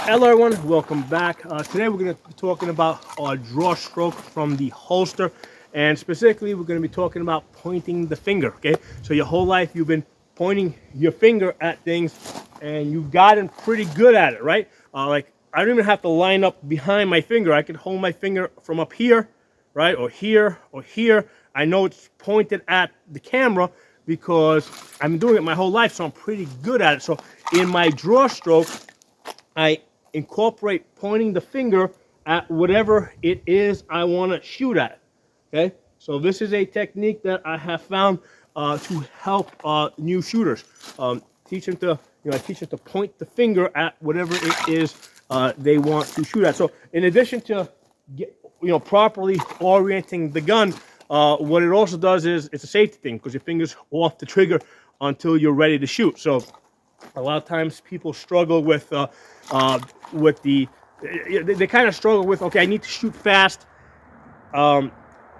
Hello everyone, welcome back. Today we're going to be talking about a draw stroke from the holster, and specifically we're going to be talking about pointing the finger. Okay, so your whole life you've been pointing your finger at things and you've gotten pretty good at it, right? Like I don't even have to line up behind my finger. I can hold my finger from up here, right, or here or here. I know it's pointed at the camera because I've been doing it my whole life, so I'm pretty good at it. So in my draw stroke, I incorporate pointing the finger at whatever it is I want to shoot at. Okay, so this is a technique that I have found to help new shooters. Teach them to, I teach them to point the finger at whatever it is they want to shoot at. So in addition to properly orienting the gun, what it also does is it's a safety thing because your finger's off the trigger until you're ready to shoot. So a lot of times people struggle with the they kind of struggle with, okay, I need to shoot fast. A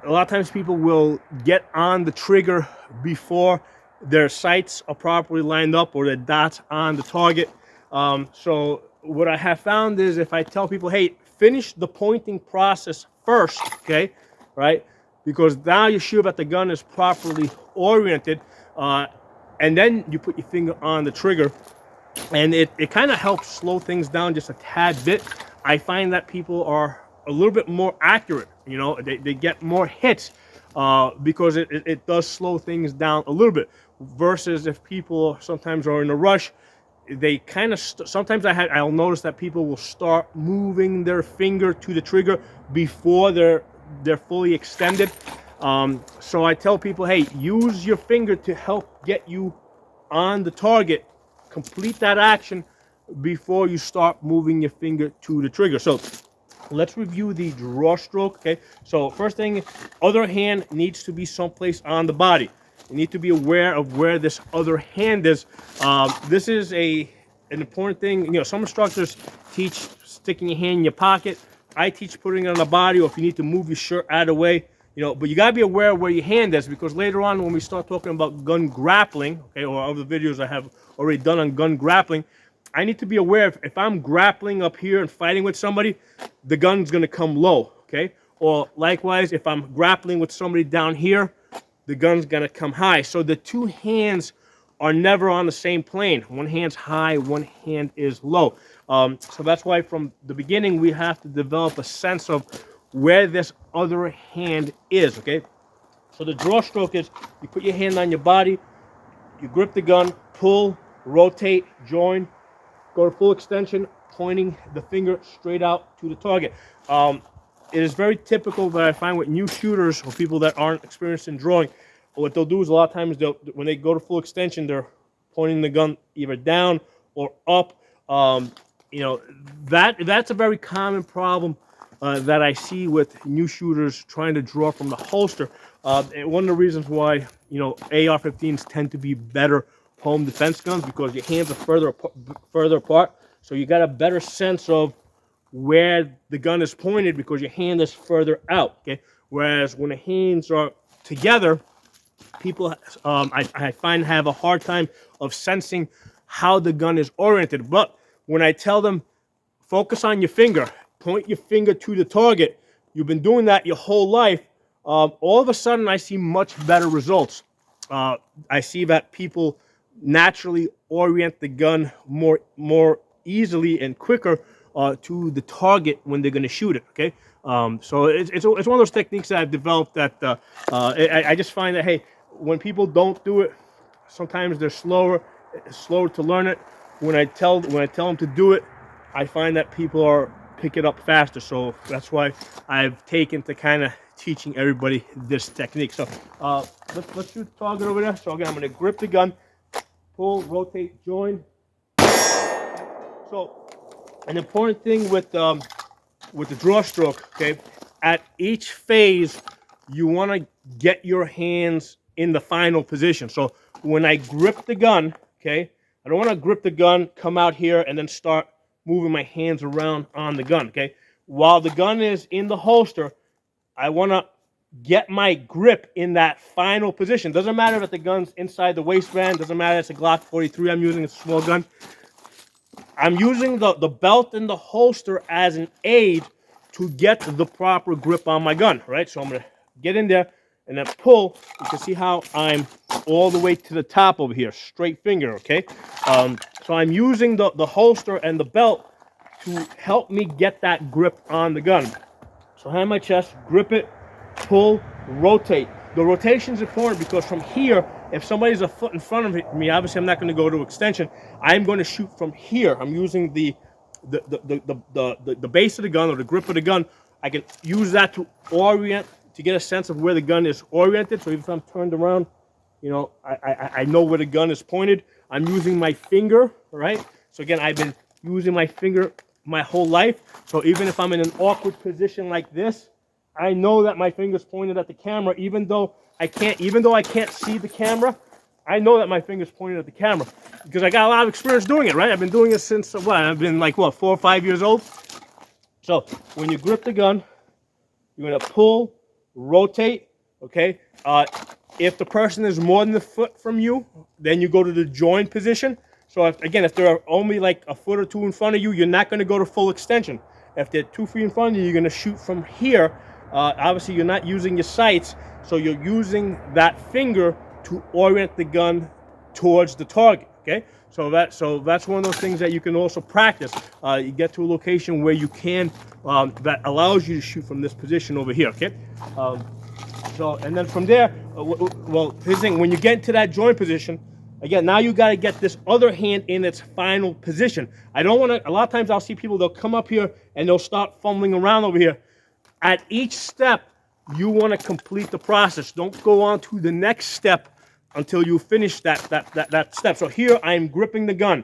lot of times people will get on the trigger before their sights are properly lined up or their dots on the target. So what I have found is if I tell people, hey, finish the pointing process first, okay, right? Because now your shoot at the gun is properly oriented, and then you put your finger on the trigger, and it kind of helps slow things down just a tad bit. I find that people are a little bit more accurate, they get more hits because it does slow things down a little bit, versus if people sometimes are in a rush, they kind of sometimes I'll notice that people will start moving their finger to the trigger before they're fully extended. So I tell people, hey, use your finger to help get you on the target. Complete that action before you start moving your finger to the trigger. So let's review the draw stroke. Okay, so first thing, other hand needs to be someplace on the body. You need to be aware of where this other hand is. This is an important thing. Some instructors teach sticking your hand in your pocket. I teach putting it on the body, or if you need to move your shirt out of the way. But you gotta be aware of where your hand is, because later on when we start talking about gun grappling, okay, or other videos I have already done on gun grappling, I need to be aware if I'm grappling up here and fighting with somebody, the gun's gonna come low, okay? Or likewise, if I'm grappling with somebody down here, the gun's gonna come high. So the two hands are never on the same plane. One hand's high, one hand is low. So that's why from the beginning we have to develop a sense of where this other hand is, okay? So the draw stroke is you put your hand on your body, you grip the gun, pull, rotate, join, go to full extension, pointing the finger straight out to the target. It is very typical that I find with new shooters or people that aren't experienced in drawing, what they'll do is a lot of times when they go to full extension, they're pointing the gun either down or up. That's a very common problem that I see with new shooters trying to draw from the holster. And one of the reasons why AR-15s tend to be better home defense guns, because your hands are further apart, so you got a better sense of where the gun is pointed because your hand is further out. Okay, whereas when the hands are together, people I find have a hard time of sensing how the gun is oriented. But when I tell them focus on your finger, point your finger to the target, you've been doing that your whole life, all of a sudden I see much better results. I see that people naturally orient the gun more easily and quicker to the target when they're going to shoot it. Okay, so it's one of those techniques that I've developed that I just find that, hey, when people don't do it, sometimes they're slower to learn it. When I tell them to do it, I find that people pick it up faster. So that's why I've taken to kind of teaching everybody this technique. So let's shoot the target over there. So again, I'm going to grip the gun, pull, rotate, join. So an important thing with the draw stroke, okay, at each phase you want to get your hands in the final position. So when I grip the gun, okay, I don't want to grip the gun, come out here, and then start moving my hands around on the gun, okay? While the gun is in the holster, I want to get my grip in that final position. Doesn't matter if the gun's inside the waistband, doesn't matter if it's a Glock 43 I'm using, it's a small gun. I'm using the belt and the holster as an aid to get the proper grip on my gun, right? So I'm gonna get in there and then pull. You can see how I'm all the way to the top over here, straight finger, okay? So I'm using the holster and the belt to help me get that grip on the gun. So hand my chest, grip it, pull, rotate. The rotation is important because from here, if somebody's a foot in front of me, obviously I'm not going to go to extension. I'm going to shoot from here. I'm using the base of the gun or the grip of the gun. I can use that to orient, to get a sense of where the gun is oriented. So even if I'm turned around, you know, I know where the gun is pointed. I'm using my finger, right? So again, I've been using my finger my whole life. So even if I'm in an awkward position like this, I know that my finger's pointed at the camera, even though I can't see the camera. I know that my finger's pointed at the camera because I got a lot of experience doing it, right? I've been doing it since what? I've been like what, 4 or 5 years old. So when you grip the gun, you're gonna pull, rotate, okay? If the person is more than a foot from you, then you go to the join position. So if they're only like a foot or two in front of you, you're not going to go to full extension. If they're 2 feet in front of you, you're going to shoot from here. Obviously, you're not using your sights, so you're using that finger to orient the gun towards the target. Okay, so that's one of those things that you can also practice. You get to a location where you can that allows you to shoot from this position over here. Okay. So and then from there, well, here's the thing: when you get into that joint position. Again, now you got to get this other hand in its final position. I don't want to, a lot of times I'll see people, they'll come up here and they'll start fumbling around over here. At each step, you want to complete the process. Don't go on to the next step until you finish that step. So here I'm gripping the gun.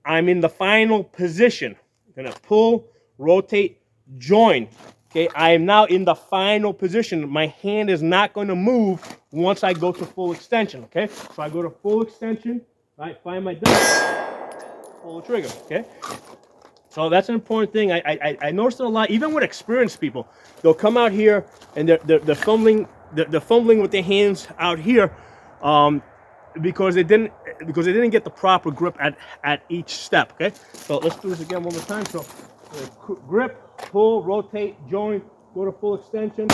I'm in the final position. I'm going to pull, rotate, join. Okay, I am now in the final position. My hand is not going to move once I go to full extension, okay? So I go to full extension, right, find my gun, pull the trigger, okay? So that's an important thing. I noticed it a lot, even with experienced people. They'll come out here and they're fumbling with their hands out here because they didn't get the proper grip at each step, okay? So let's do this again one more time. So grip, pull, rotate, join, go to full extension,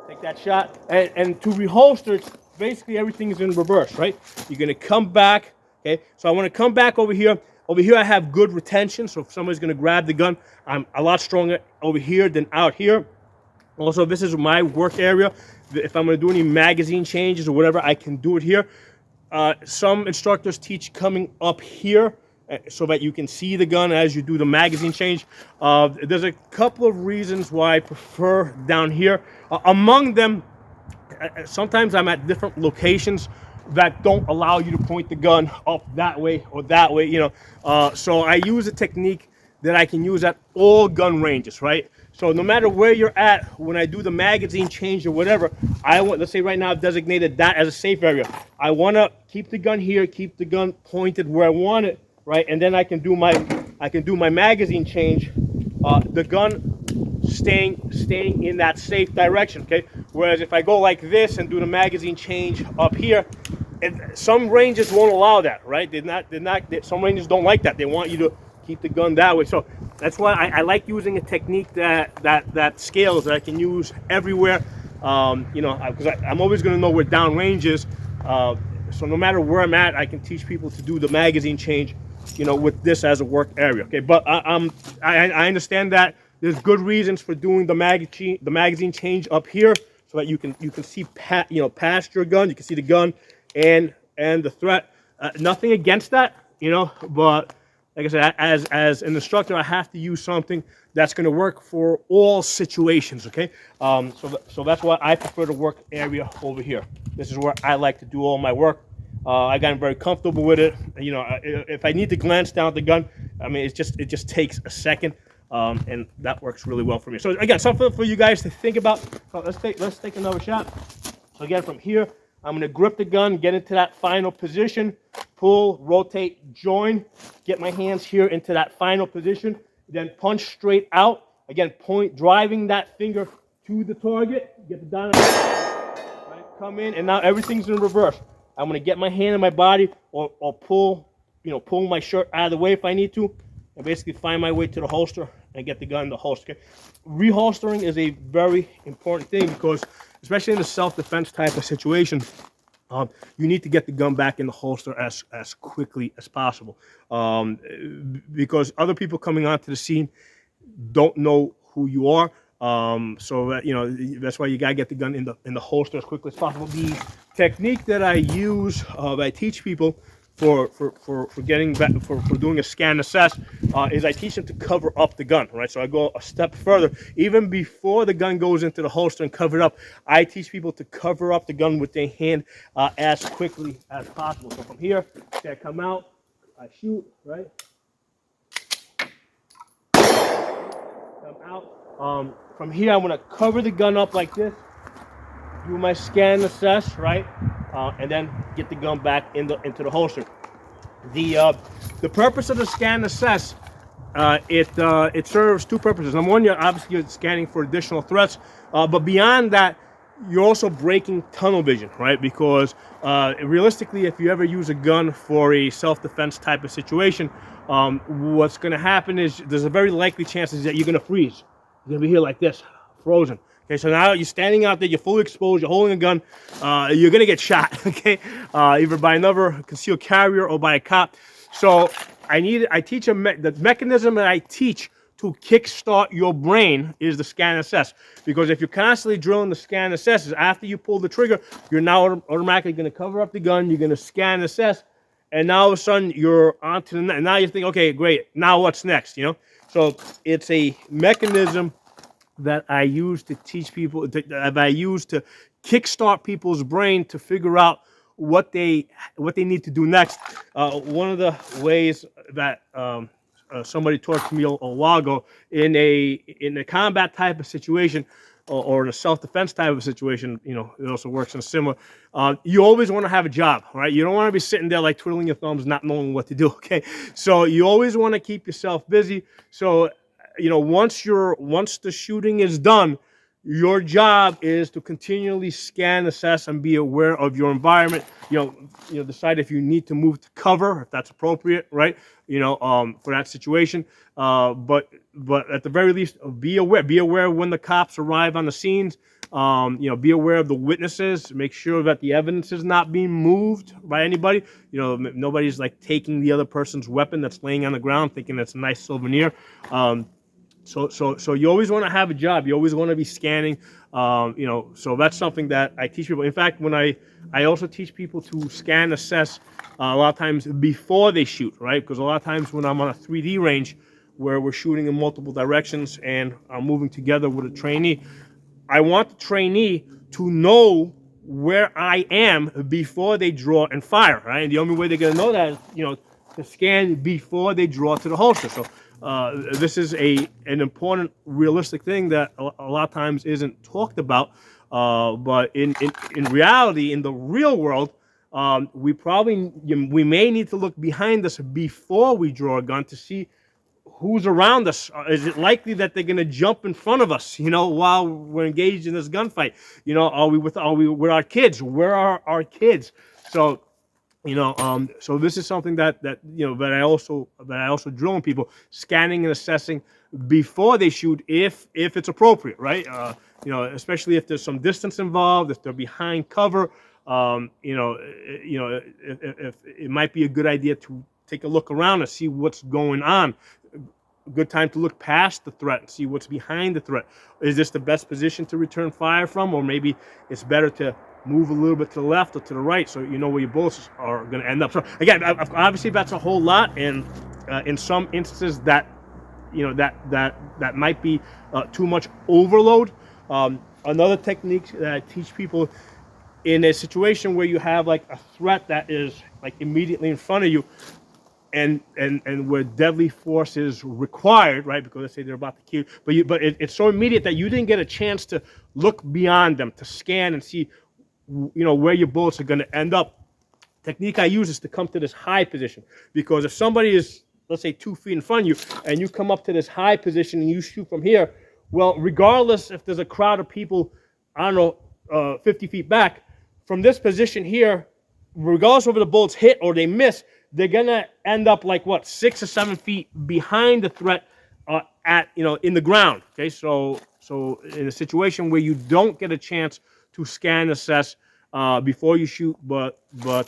take that shot, and to reholster, basically everything is in reverse, right? You're gonna come back, okay? So I wanna come back over here. Over here I have good retention, so if somebody's gonna grab the gun, I'm a lot stronger over here than out here. Also, this is my work area. If I'm gonna do any magazine changes or whatever, I can do it here. Some instructors teach coming up here, so that you can see the gun as you do the magazine change. There's a couple of reasons why I prefer down here. Among them, sometimes I'm at different locations that don't allow you to point the gun up that way or that way, you know. So I use a technique that I can use at all gun ranges, right? So no matter where you're at, when I do the magazine change or whatever, let's say right now I've designated that as a safe area. I want to keep the gun here, keep the gun pointed where I want it, right? And then I can do my magazine change, the gun staying in that safe direction, okay? Whereas if I go like this and do the magazine change up here, some ranges won't allow that, right? Some ranges don't like that. They want you to keep the gun that way. So that's why I like using a technique that scales, that I can use everywhere. You know, because I'm always going to know where down range is. So no matter where I'm at, I can teach people to do the magazine change, you know, with this as a work area. Okay, but I understand that there's good reasons for doing the magazine change up here, so that you can see past your gun. You can see the gun and the threat. Nothing against that, you know, but like I said, as an instructor, I have to use something that's going to work for all situations, okay? So that's why I prefer the work area over here. This is where I like to do all my work. I got very comfortable with it. You know, if I need to glance down at the gun, I mean, it just takes a second, and that works really well for me. So again, something for you guys to think about. So let's take another shot. So again, from here, I'm going to grip the gun, get into that final position, pull, rotate, join, get my hands here into that final position, then punch straight out. Again, driving that finger to the target, get the dynamite, right, come in, and now everything's in reverse. I'm going to get my hand in my body or pull pull my shirt out of the way if I need to, and basically find my way to the holster and get the gun in the holster. Okay? Reholstering is a very important thing because, especially in a self-defense type of situation, you need to get the gun back in the holster as quickly as possible, because other people coming onto the scene don't know who you are. So that's why you gotta get the gun in the holster as quickly as possible. The technique that I use, I teach people for getting back for doing a scan assess, is I teach them to cover up the gun. Right, so I go a step further. Even before the gun goes into the holster and cover it up, I teach people to cover up the gun with their hand as quickly as possible. So from here, I come out, I shoot, right? Come out. From here, I'm gonna cover the gun up like this, do my scan assess, right, and then get the gun back into the holster. The purpose of the scan assess, it serves two purposes. Number one, you're scanning for additional threats, but beyond that, you're also breaking tunnel vision, right? Because realistically, if you ever use a gun for a self-defense type of situation, what's going to happen is there's a very likely chance that you're going to freeze. You're going to be here like this, frozen. Okay, so now you're standing out there, you're fully exposed, you're holding a gun, you're going to get shot, okay, either by another concealed carrier or by a cop. So I teach the mechanism that I teach to kickstart your brain is the scan assess. Because if you're constantly drilling the scan assess, after you pull the trigger, you're now automatically going to cover up the gun, you're going to scan assess, and now all of a sudden you're onto the and now you think, okay, great, now what's next, So it's a mechanism that I use to teach people, that I use to kickstart people's brain to figure out what they need to do next. One of the ways that somebody taught me a while ago in a combat type of situation, or in a self-defense type of situation, it also works in a similar. You always want to have a job, right? You don't want to be sitting there like twiddling your thumbs, not knowing what to do. Okay, so you always want to keep yourself busy. So once the shooting is done, your job is to continually scan, assess, and be aware of your environment. Decide if you need to move to cover, if that's appropriate, right? For that situation. But at the very least, be aware. Be aware when the cops arrive on the scenes. Be aware of the witnesses. Make sure that the evidence is not being moved by anybody. Nobody's like taking the other person's weapon that's laying on the ground, thinking that's a nice souvenir. So you always want to have a job. You always want to be scanning. So that's something that I teach people. In fact, when I also teach people to scan, assess a lot of times before they shoot, right? Because a lot of times when I'm on a 3D range where we're shooting in multiple directions and I'm moving together with a trainee, I want the trainee to know where I am before they draw and fire, right? And the only way they're going to know that is, to scan before they draw to the holster. So this is an important, realistic thing that a lot of times isn't talked about. But in reality, in the real world, we may need to look behind us before we draw a gun to see who's around us. Is it likely that they're going to jump in front of us, while we're engaged in this gunfight? Are we with our kids? Where are our kids? So. So this is something that I also drill on people, scanning and assessing before they shoot, if it's appropriate, right? Especially if there's some distance involved, if they're behind cover, if it might be a good idea to take a look around and see what's going on. A good time to look past the threat and see what's behind the threat. Is this the best position to return fire from, or maybe it's better to move a little bit to the left or to the right, so you know where your bullets are going to end up. So again, obviously that's a whole lot, and in some instances that that might be too much overload. Another technique that I teach people in a situation where you have like a threat that is like immediately in front of you, and where deadly force is required, right? Because let's say they're about to kill you, but it's so immediate that you didn't get a chance to look beyond them, to scan and see where your bullets are going to end up. Technique I use is to come to this high position, because if somebody is, let's say, 2 feet in front of you and you come up to this high position and you shoot from here, well, regardless if there's a crowd of people, I don't know, 50 feet back, from this position here, regardless of whether the bullets hit or they miss, they're gonna end up like what, 6 or 7 feet behind the threat in the ground. Okay, so in a situation where you don't get a chance to scan, assess before you shoot, but this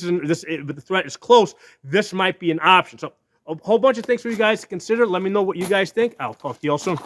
isn't this, but the threat is close. This might be an option. So a whole bunch of things for you guys to consider. Let me know what you guys think. I'll talk to you all soon.